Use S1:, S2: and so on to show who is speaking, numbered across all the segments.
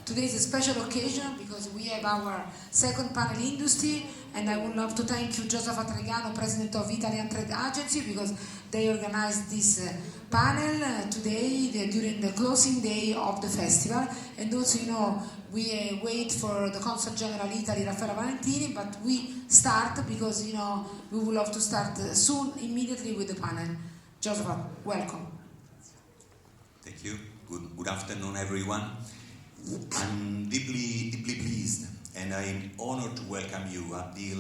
S1: today is a special occasion because we have our second panel industry, and I would love to thank you, Joseph Atrigano, President of Italian Trade Agency, because they organized this panel today during the closing day of the festival. And also, you know, we wait for the Consul General Italy, Raffaella Valentini, but we start because, you know, we would love to start soon, immediately with the panel. Joseph, welcome.
S2: Thank you. Good afternoon, everyone. I'm deeply pleased and I'm honored to welcome you at the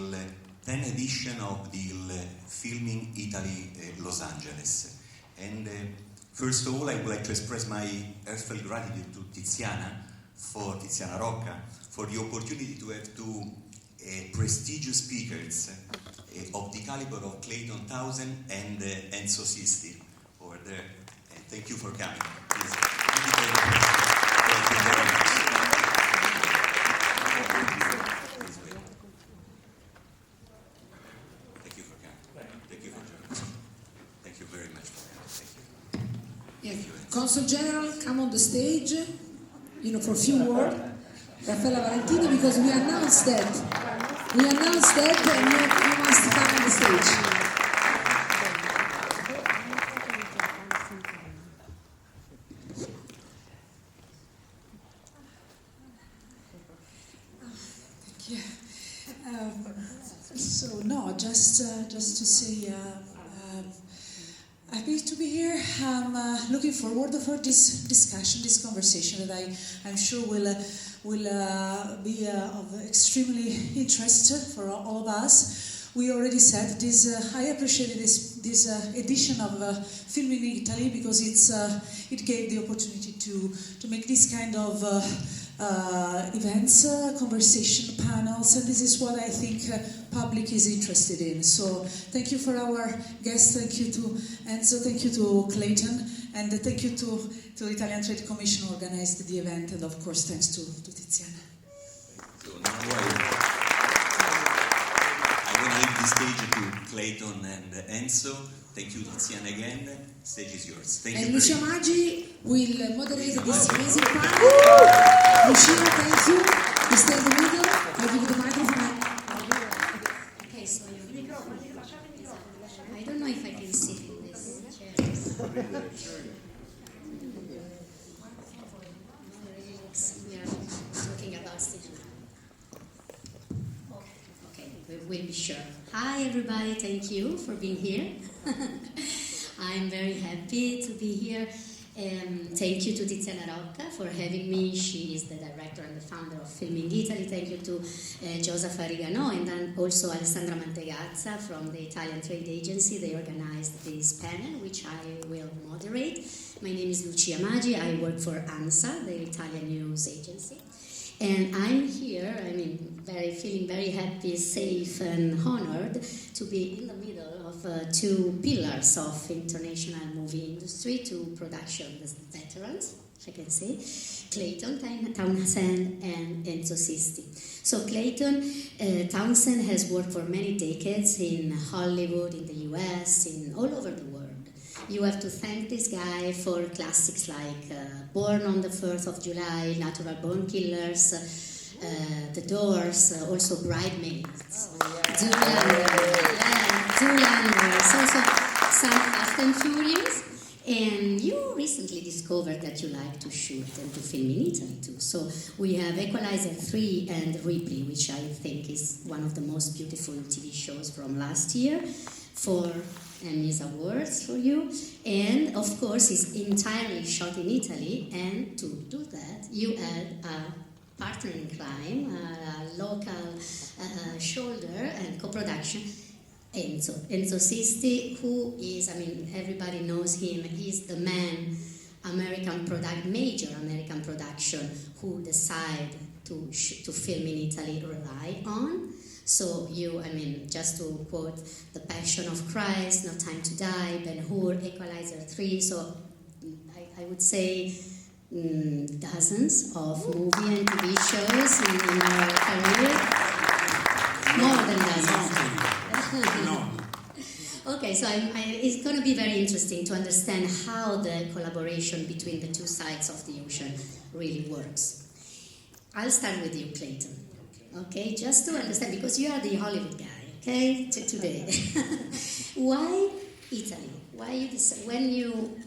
S2: 10th edition of the Filming Italy Los Angeles. And first of all, I would like to express my heartfelt gratitude to Tiziana Rocca for the opportunity to have two prestigious speakers of the caliber of Clayton, Townsend and Enzo Sisti over there. And thank you for coming. Please. Thank you very much. Thank you for coming. Thank you for joining. Thank you very much for coming. Thank you.
S1: Yes. Consul General, come on the stage, you know, for a few words. Raffaella Valentini, because we announced that. We announced that, and you must come on the stage.
S3: So no, just to say, happy to be here. I'm looking forward for this discussion, this conversation that I'm sure will be of extremely interest for all of us. We already said this. I appreciated this edition of Filming Italy because it gave the opportunity to make this kind of events, conversation panels, and this is what I think public is interested in. So thank you for our guests, thank you to Enzo, thank you to Clayton, and thank you to Italian Trade Commission who organized the event, and of course thanks to Tiziana.
S2: So now I want to leave the stage to Clayton and Enzo. Thank you, Luciana, again. Stage is yours. Thank you.
S1: And Lucia Magi will moderate this amazing panel. Lucia, thank you. You stay in the middle. I give you the microphone.
S4: Okay, so I don't know if I can sit in this chair. We are talking about stage. Okay, we'll be sure. Hi, everybody. Thank you for being here. I'm very happy to be here. Thank you to Tiziana Rocca for having me. She is the director and the founder of Filming Italy. Thank you to Joseph Arigano and then also Alessandra Mantegazza from the Italian Trade Agency. They organized this panel, which I will moderate. My name is Lucia Magi. I work for ANSA, the Italian news agency. And I'm here, feeling very happy, safe, and honored to be in the middle of two pillars of international movie industry, two production veterans, if I can say, Clayton, Townsend, and Enzo Sisti. So Clayton, Townsend has worked for many decades in Hollywood, in the US, in all over the world. You have to thank this guy for classics like Born on the 4th of July, Natural Born Killers, The Doors, also Bridesmaids, Zoolander, also some Fast and Furious. And you recently discovered that you like to shoot and to film in Italy too. So we have Equalizer 3 and Ripley, which I think is one of the most beautiful TV shows from last year. 4 Emmys Awards for you, and of course it's entirely shot in Italy, and to do that you had a partner in crime, a local shoulder and co-production, Enzo Sisti, who is, everybody knows him, he's the man, major American production who decide to film in Italy rely on. So just to quote The Passion of Christ, No Time to Die, Ben-Hur, Equalizer 3, so I would say dozens of movie and TV shows in our career, more than dozens. Okay, so it's going to be very interesting to understand how the collaboration between the two sides of the ocean really works. I'll start with you, Clayton. Okay, just to understand, because you are the Hollywood guy, okay, today. Why Italy? Why you decide, when you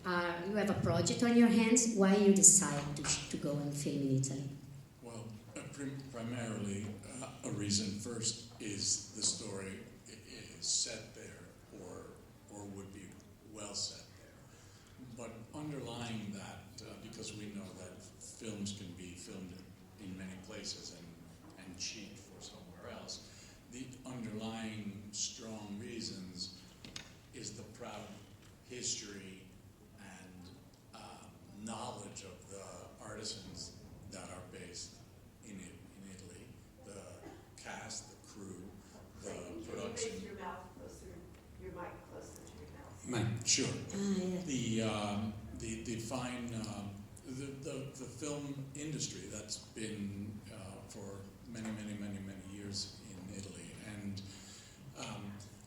S4: have a project on your hands, why you decide to go and film in Italy?
S5: Well, primarily, a reason first is the story is set there or would be well set there. But underlying that, because we know that films can be filmed in many places and cheap for somewhere else, the underlying strong reasons is the proud history and knowledge of the artisans that are based in Italy, the cast, the crew, the production.
S6: Make your mouth closer, your mic closer to your mouth.
S5: Sure.
S4: Yeah.
S5: The fine the film industry that's been for many years in Italy, and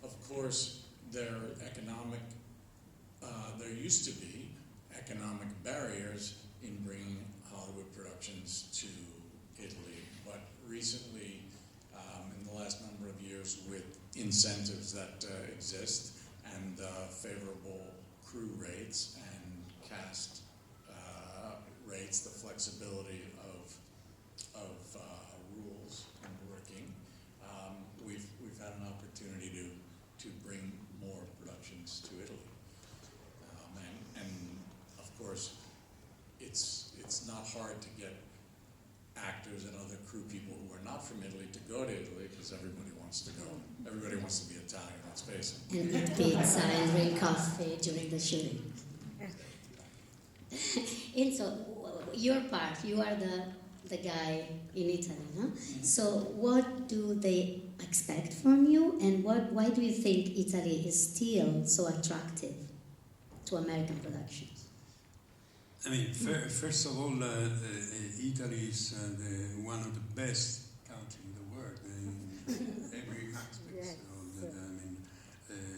S5: of course there used to be economic barriers in bringing Hollywood productions to Italy, but recently, in the last number of years, with incentives that exist and favorable crew rates and cast rates, the flexibility of rules and working, we've had an opportunity to bring more productions to Italy, and of course, it's not hard to get actors and other crew people who are not from Italy to go to Italy because everybody wants to go. Everybody wants to be Italian, let's face it.
S4: And eat pizza and drink coffee during the shooting. Enzo, your part, you are the guy in Italy, no? So what do they expect from you, and why do you think Italy is still so attractive to American productions?
S7: I mean, first of all, Italy is one of the best countries in the world in every aspect.
S4: Yes.
S7: So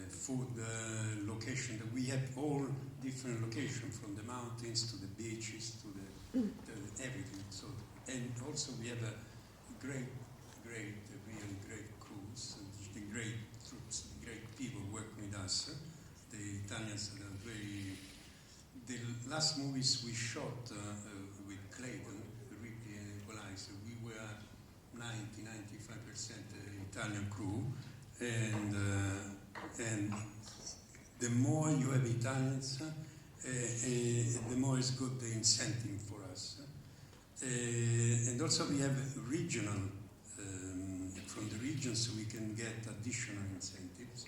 S7: food, location. We have all different locations, from the mountains to the beaches to the everything. So, and also we have a really great crews, the great troops, great people working with us. The Italians are very. The last movies we shot with Clayton, the Equalizer, we were 90-95% Italian crew, and the more you have Italians, the more is good the incentive for us. And also we have regional, from the region, so we can get additional incentives.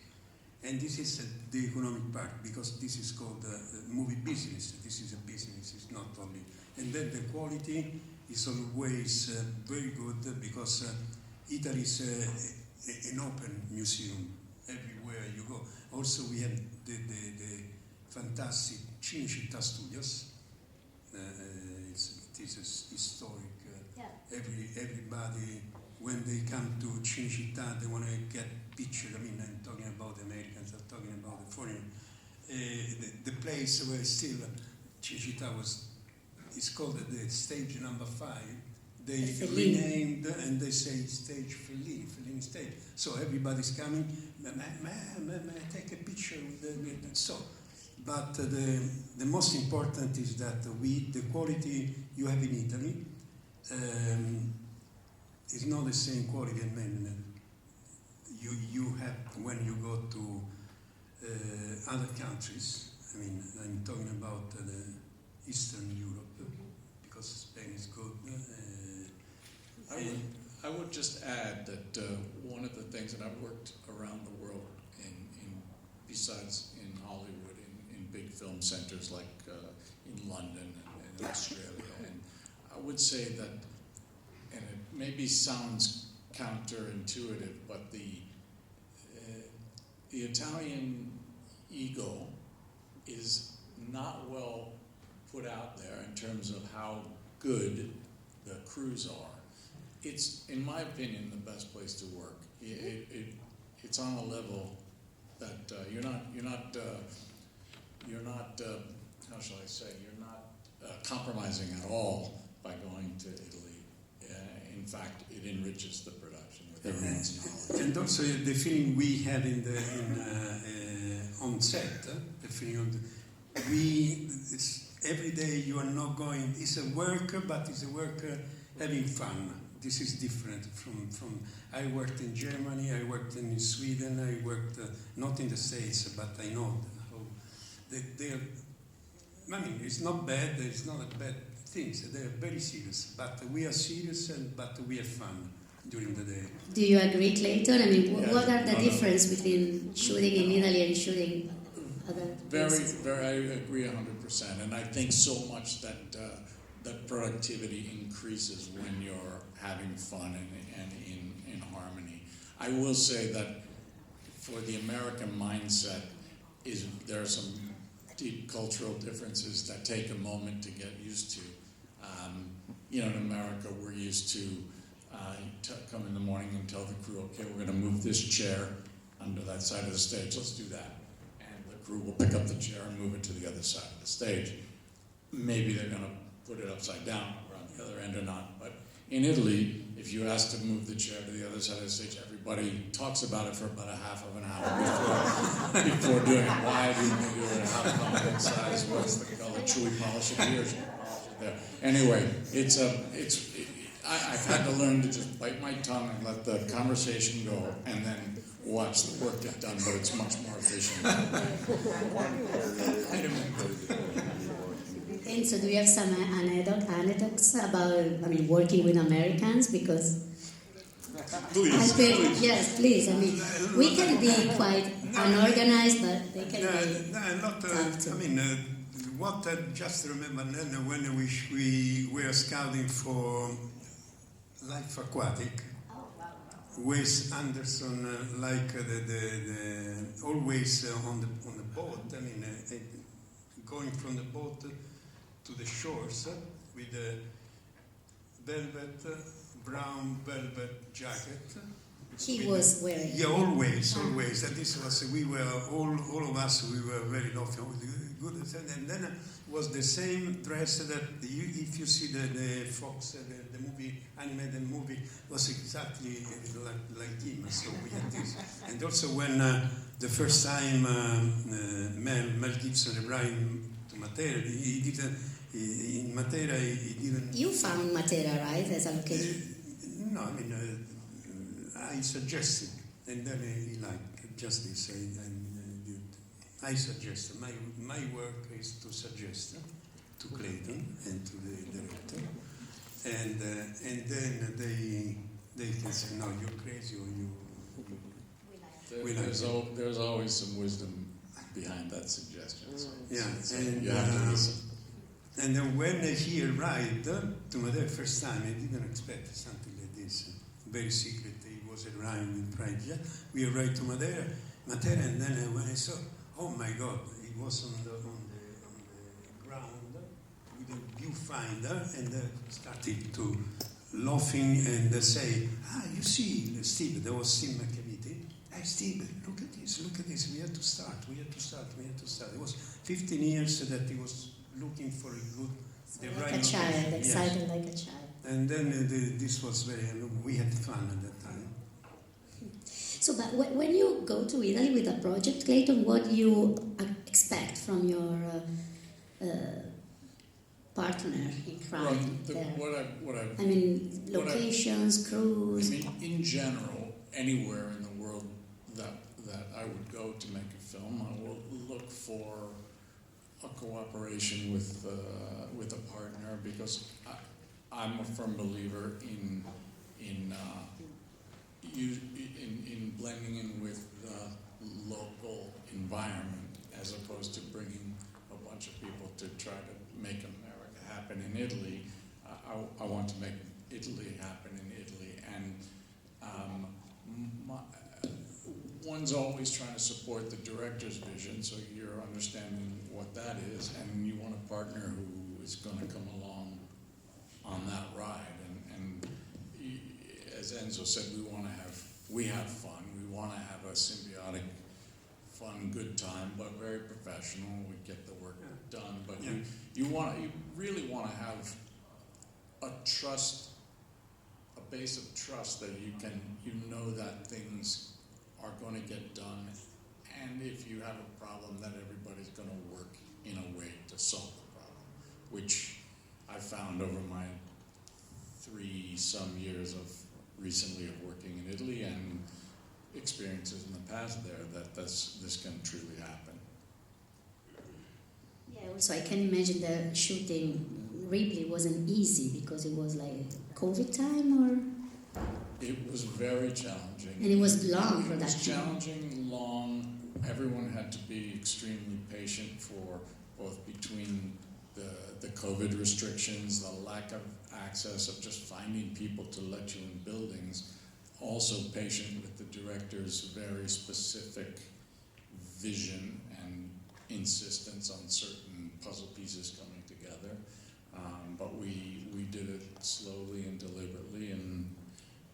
S7: And this is the economic part, because this is called movie business. This is a business, it's not only. And then the quality is always very good, because Italy is an open museum everywhere you go. Also, we have the fantastic Cinecittà Studios. It is historic. Everybody, when they come to Cinecittà, they want to get picture. I mean, I'm talking about the Americans, I'm talking about the foreign. The place where still Cinecittà is called the stage number 5. They renamed and they say stage Fellini stage. So everybody's coming, may I take a picture with so. But the most important is that the quality you have in Italy is not the same quality in you have when you go to other countries. I mean, I'm talking about the Eastern Europe, because Spain is good.
S5: I would just add that one of the things that I've worked around the world in besides in Hollywood, in big film centers like in London and in Australia, and I would say that, and it maybe sounds counterintuitive, but the Italian ego is not well put out there in terms of how good the crews are. It's, in my opinion, the best place to work. It's on a level that you're not how shall I say, you're not compromising at all by going to Italy fact, it enriches the production with everyone's knowledge.
S7: And also the feeling we had on set, the feeling of it's every day you are not going. It's a work, but it's a work having fun. This is different from. I worked in Germany. I worked in Sweden. I worked not in the States, but I know how they're. I mean, it's not bad. It's not a bad thing. They're very serious, but we are serious, but we have fun during the day.
S4: Do you agree, Clayton? I mean,
S5: Yeah,
S4: what are the difference between shooting in Italy and shooting other places?
S5: I agree 100%, and I think so much that that productivity increases when you're having fun and in harmony. I will say that for the American mindset, there are some deep cultural differences that take a moment to get used to. In America, we're used to come in the morning and tell the crew, okay, we're going to move this chair under that side of the stage. Let's do that. And the crew will pick up the chair and move it to the other side of the stage. Maybe they're going to put it upside down or on the other end or not. But in Italy, if you ask to move the chair to the other side of the stage, everybody talks about it for about a half of an hour before doing it. Why do you do it? How come what size? What's the color? Should we polish it here? Should we polish it there? Anyway, I've had to learn to just bite my tongue and let the conversation go and then watch the work get done, but it's much more efficient.
S4: Enzo, do you have some anecdotes about, working with Americans? Because
S2: Please, please.
S4: Yes, please. We can be quite unorganized, but they can be
S7: not.
S4: tough too.
S7: What I just remember then when we were scouting for Life Aquatic, Wes Anderson, always on the boat. Going from the boat to the shores with a brown velvet jacket.
S4: He was wearing.
S7: Yeah, always. And this was we were all of us. We were very lovely, good. And then it was the same dress that if you see the Fox, the movie, animated movie, was exactly like him. So we had this. And also when the first time Mel Gibson arrived to Matera, he didn't. In Matera, he didn't.
S4: You found Matera, right, as a location?
S7: No, I suggested, and then he liked just this. I suggested. My work is to suggest to Clayton and to the director, and then they can say, no, you're crazy, or you.
S5: There's always some wisdom behind that suggestion. So
S7: Yeah,
S5: and you have to listen.
S7: And then when he arrived to Madeira first time, I didn't expect something like this. Very secret. He was arriving in Praia. We arrived to Madeira, and then when I saw, oh my God, it was on the ground with a viewfinder, and started to laughing and say, you see, Steve, there was Steve McCavity. Hey, Steve, look at this, we have to start. It was 15 years that he was looking for a good...
S4: Like a child, excited like a child.
S7: And then this was we had fun at that time.
S4: So, but when you go to Italy with a project, Clayton, what do you expect from your partner in crime there? Locations, crews.
S5: In general, anywhere in the world that I would go to make a film, I will look for a cooperation with a partner, because I'm a firm believer in blending in with the local environment, as opposed to bringing a bunch of people to try to make America happen in Italy. I want to make Italy happen in Italy, and one's always trying to support the director's vision, so you're understanding what that is, and you want a partner who is going to come along on that ride. And as Enzo said, we have fun. We want to have a symbiotic, fun, good time, but very professional. We get the work done, but you really want to have a base of trust that you know that things are going to get done, and if you have a problem, that everybody's going to work in a way to solve the problem, which I found over my 3-some years of working in Italy and experiences in the past there, that this can truly happen.
S4: Yeah, also I can imagine the shooting Ripley wasn't easy because it was like COVID time, or?
S5: It was very challenging.
S4: And it was long
S5: It was
S4: production.
S5: challenging, long. Everyone had to be extremely patient for both between the COVID restrictions, the lack of access of just finding people to let you in buildings, also patient with the director's very specific vision and insistence on certain puzzle pieces coming together. But we did it slowly and deliberately, and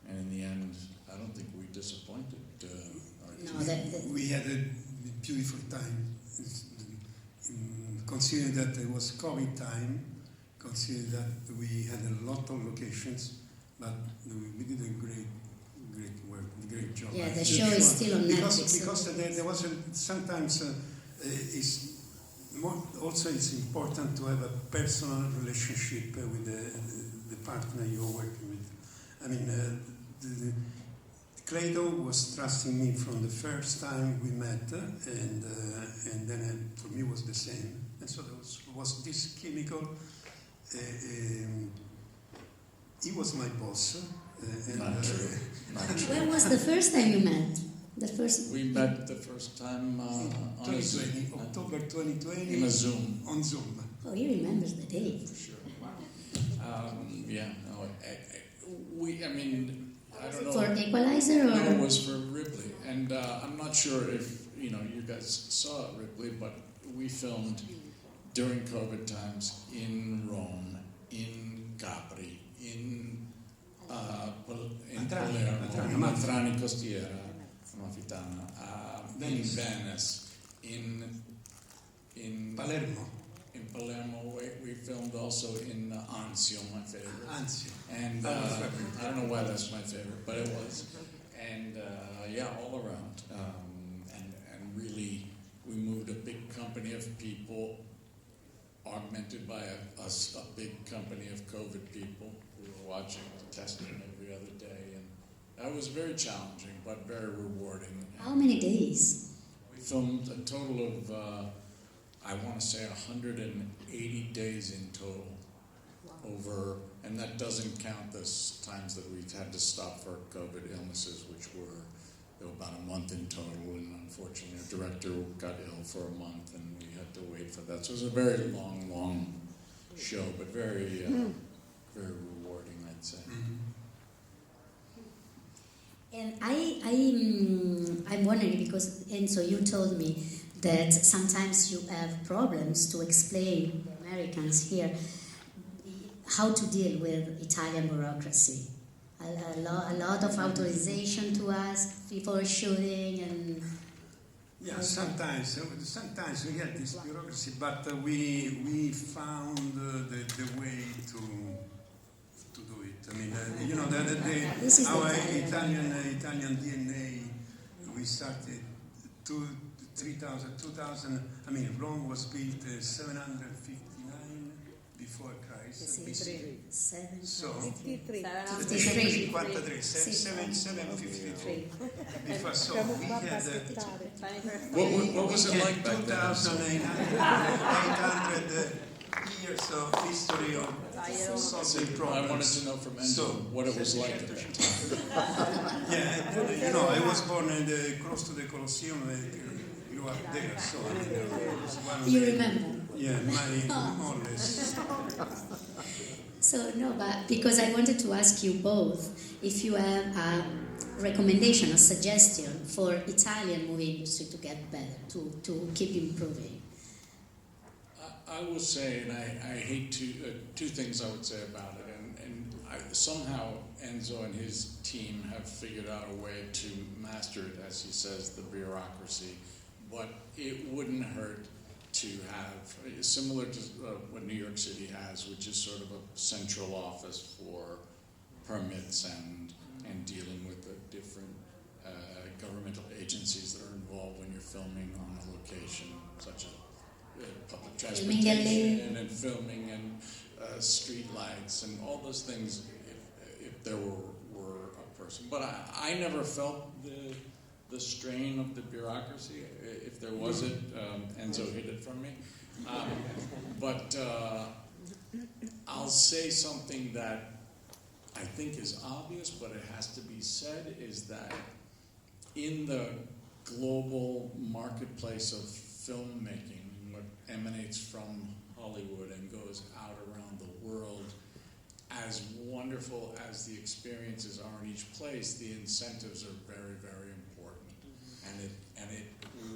S5: in the end, I don't think we disappointed our team.
S7: We had a beautiful time. Considering that it was COVID time, considering that we had a lot of locations, but we did a great work, great job.
S4: Yeah, the show is still on Netflix.
S7: Because there was sometimes also it's important to have a personal relationship with the partner you're working with. I mean, Clayton was trusting me from the first time we met, and then for me was the same. And so there was this chemical. He was my boss.
S5: Not true.
S4: When was the first time you met?
S5: We met the first time on a Zoom.
S7: October 2020.
S5: In a Zoom.
S7: On Zoom.
S4: Oh, he remembers the date.
S5: For sure. Yeah. No, I mean, I don't know.
S4: For Equalizer, or?
S5: No, it was for Ripley, and I'm not sure if you guys saw Ripley, but we filmed during COVID times in Rome, in Capri, in Palermo, Matrani Costiera, Amalfitana, in Venice, in
S7: Palermo.
S5: In Palermo, we filmed also in Anzio, my favorite.
S7: Anzio.
S5: And I don't know why that's my favorite, but it was. And yeah, all around. And really, we moved a big company of people, augmented by a big company of COVID people who were watching, testing every other day. And that was very challenging, but very rewarding.
S4: How many days?
S5: We filmed a total of, I want to say 180 days in total. Over, and that doesn't count the times that we've had to stop for COVID illnesses, which were about a month in total, and unfortunately our director got ill for a month and we had to wait for that. So it was a very long show, but very very rewarding, I'd say.
S4: And I'm wondering, because Enzo, you told me that sometimes you have problems to explain to Americans here how to deal with Italian bureaucracy. A lot of authorization to ask before shooting, and
S7: yeah, sometimes we had this bureaucracy, but we found the way to do it. I mean, our Italian DNA. We started 2000. I mean, Rome was built 759 before Christ. So
S4: 53.
S7: 753. Before, so we had
S5: What was it like back then?
S7: 2,800 years of history of solving problems.
S5: I wanted to know from Enzo what it was like at that time.
S7: Yeah, I was born close to the Colosseum. I grew up there, so I mean, it was one of
S4: you remember?
S7: Yeah, more or less.
S4: So no, but because I wanted to ask you both if you have a recommendation, a suggestion for Italian movie industry to get better, to keep improving.
S5: I will say, and I hate two things I would say about it, and somehow Enzo and his team have figured out a way to master it, as he says, the bureaucracy, but it wouldn't hurt to have, similar to what New York City has, which is sort of a central office for permits and dealing with the different governmental agencies that are involved when you're filming on a location, such as public transportation and filming and street lights and all those things, if there were a person. But I never felt the strain of the bureaucracy. If there was it, Enzo hid it from me. But I'll say something that I think is obvious, but it has to be said, is that in the global marketplace of filmmaking, what emanates from Hollywood and goes out around the world, as wonderful as the experiences are in each place, the incentives are very, very important. And it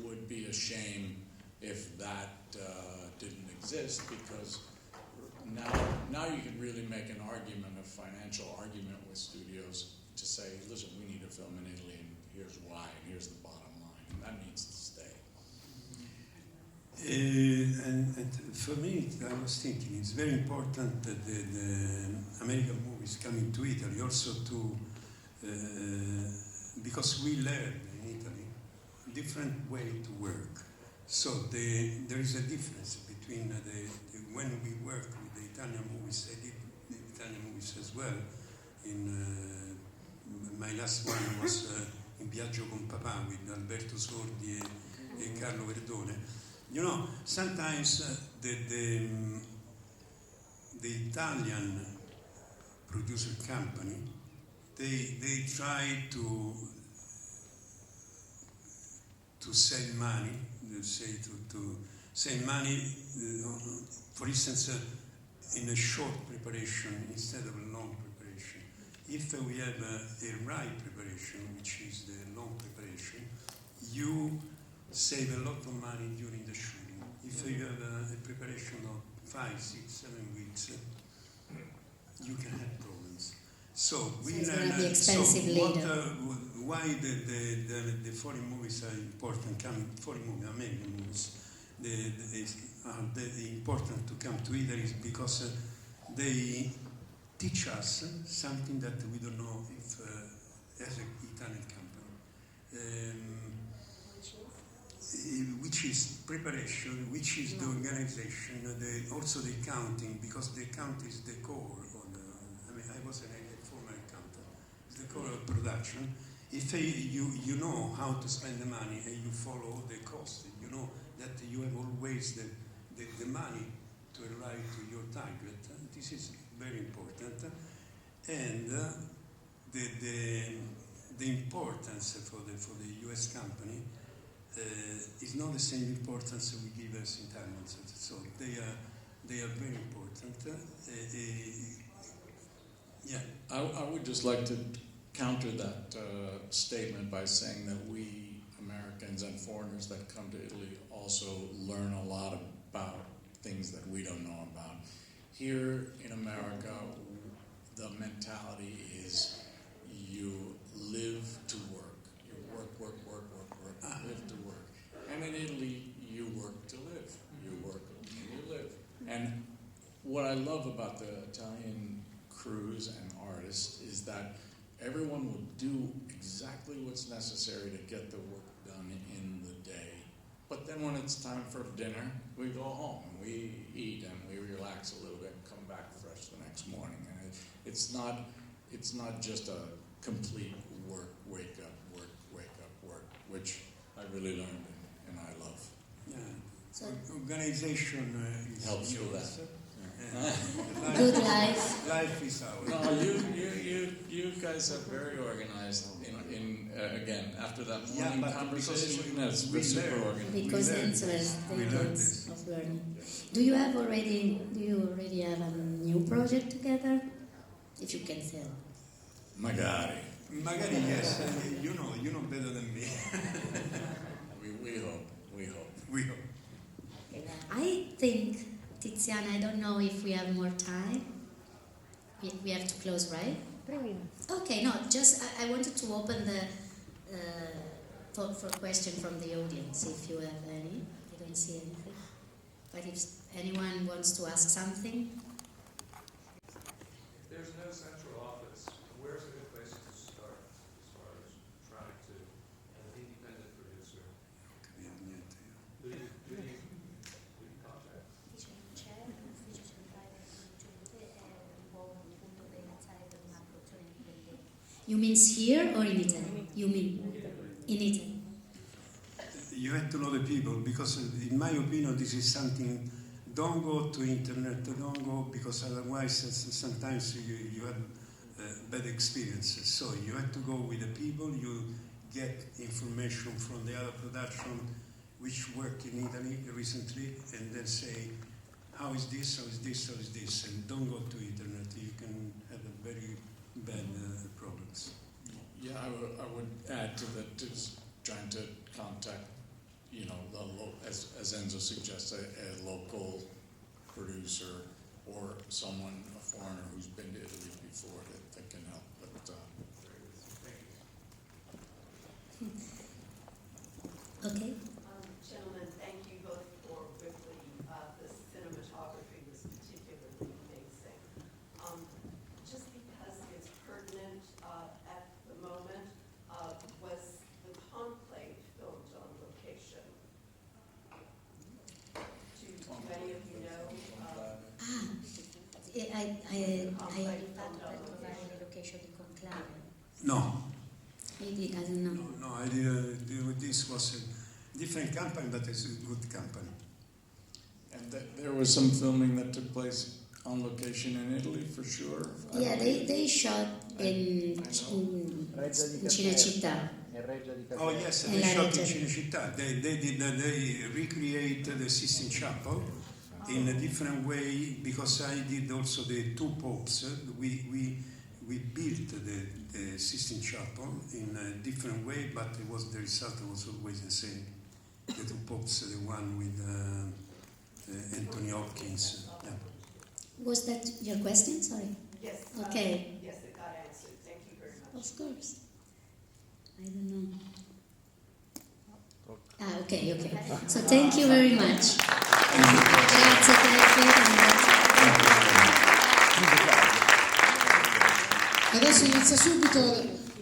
S5: would be a shame if that didn't exist, because now you can really make an argument, a financial argument with studios to say, listen, we need to film in Italy, and here's why, and here's the bottom line, and that needs to stay.
S7: And for me, I was thinking, it's very important that the American movies coming to Italy also to, because we learn in Italy a different way to work. So there is a difference between when we work with the Italian movies. I did the Italian movies as well. My last one was In Viaggio con Papà with Alberto Sordi e Carlo Verdone. You know, sometimes the Italian producer company, they try to save money. They say to save money, for instance, in a short preparation instead of a long preparation. If we have a right preparation, which is the long preparation, you save a lot of money during the shooting. If you have a preparation of 5, 6, 7 weeks, you can have problems. So we learn. Why the foreign movies are important? American movies, are important to come to Italy is because they teach us something that we don't know if as an Italian company. Which is preparation, which is the organization, also the accounting, because the accounting is the core of I was a former accountant. It's the core of production. If you know how to spend the money and you follow the cost, you know that you have always the money to arrive to your target. This is very important. And the importance for the US company is not the same importance we give as Italians. So they are very important. Yeah.
S5: I would just like to counter that statement by saying that we Americans and foreigners that come to Italy also learn a lot about things that we don't know about. Here in America, the mentality is you live to work. You work, live to work. And in Italy, you work to live. You work and you live. And what I love about the Italian crews and artists is that everyone will do exactly what's necessary to get the work done in the day. But then when it's time for dinner, we go home, we eat, and we relax a little bit and come back fresh the next morning. And it's not just a complete work, wake up, work, which I really learned and I love.
S7: Yeah. So organization
S5: helps with that.
S4: Good life.
S7: Life is ours.
S5: No, you guys are very organized. Again, after that morning conversation, it's super organized.
S4: Because Enzo has decades of learning. Do you already have a new project together? If you can tell.
S5: Magari,
S7: yes. You know better than me.
S5: We hope.
S4: Okay. I think, Tiziana, I don't know if we have more time. We have to close, right?
S6: 3 minutes.
S4: Okay, no, just I wanted to open the for question from the audience, if you have any. I don't see anything. But if anyone wants to ask something.
S8: There's no central office.
S4: You mean here or in Italy? You mean in Italy?
S7: You have to know the people, because in my opinion this is something, don't go to internet, don't go, because otherwise sometimes you have bad experiences. So you have to go with the people, you get information from the other production which worked in Italy recently, and then say, how is this, how is this, how is this, and don't go to internet, you can have a very bad products.
S5: Yeah, I would add to that, is trying to contact, you know, as Enzo suggests, a local producer or someone, a foreigner who's been to Italy before that can help. But
S4: Okay.
S6: Gentlemen, thank you both for Ripley. The cinematography was particularly amazing. Just because it's pertinent at the moment, was the conclave filmed on location? Do any of you know?
S4: Hai aiutato per trovare le location di conclave?
S7: No.
S4: I don't know.
S7: No, I did, this was a different company, but it's a good company.
S5: and there was some filming that took place on location in Italy for sure.
S4: Yeah, they shot in Cinecittà.
S7: Oh yes, they shot in Cinecittà. They recreated the Sistine Chapel in a different way, because I did also the two popes. We built the Sistine Chapel in a different way, but the result was always the same. The two popes, the one with Anthony Hopkins. Yeah.
S4: Was that your question? Sorry.
S6: Yes.
S4: Okay.
S6: Yes, it got answered. Thank you very much.
S4: Of course. I don't know. Okay. So thank you very much. Grazie
S1: Adesso inizia subito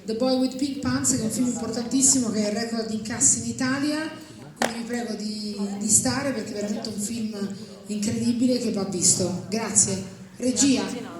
S1: The Boy with Pink Pants, che è un film importantissimo, che è il record di incassi in Italia, quindi vi prego di stare, perché è veramente un film incredibile che va visto. Grazie. Regia.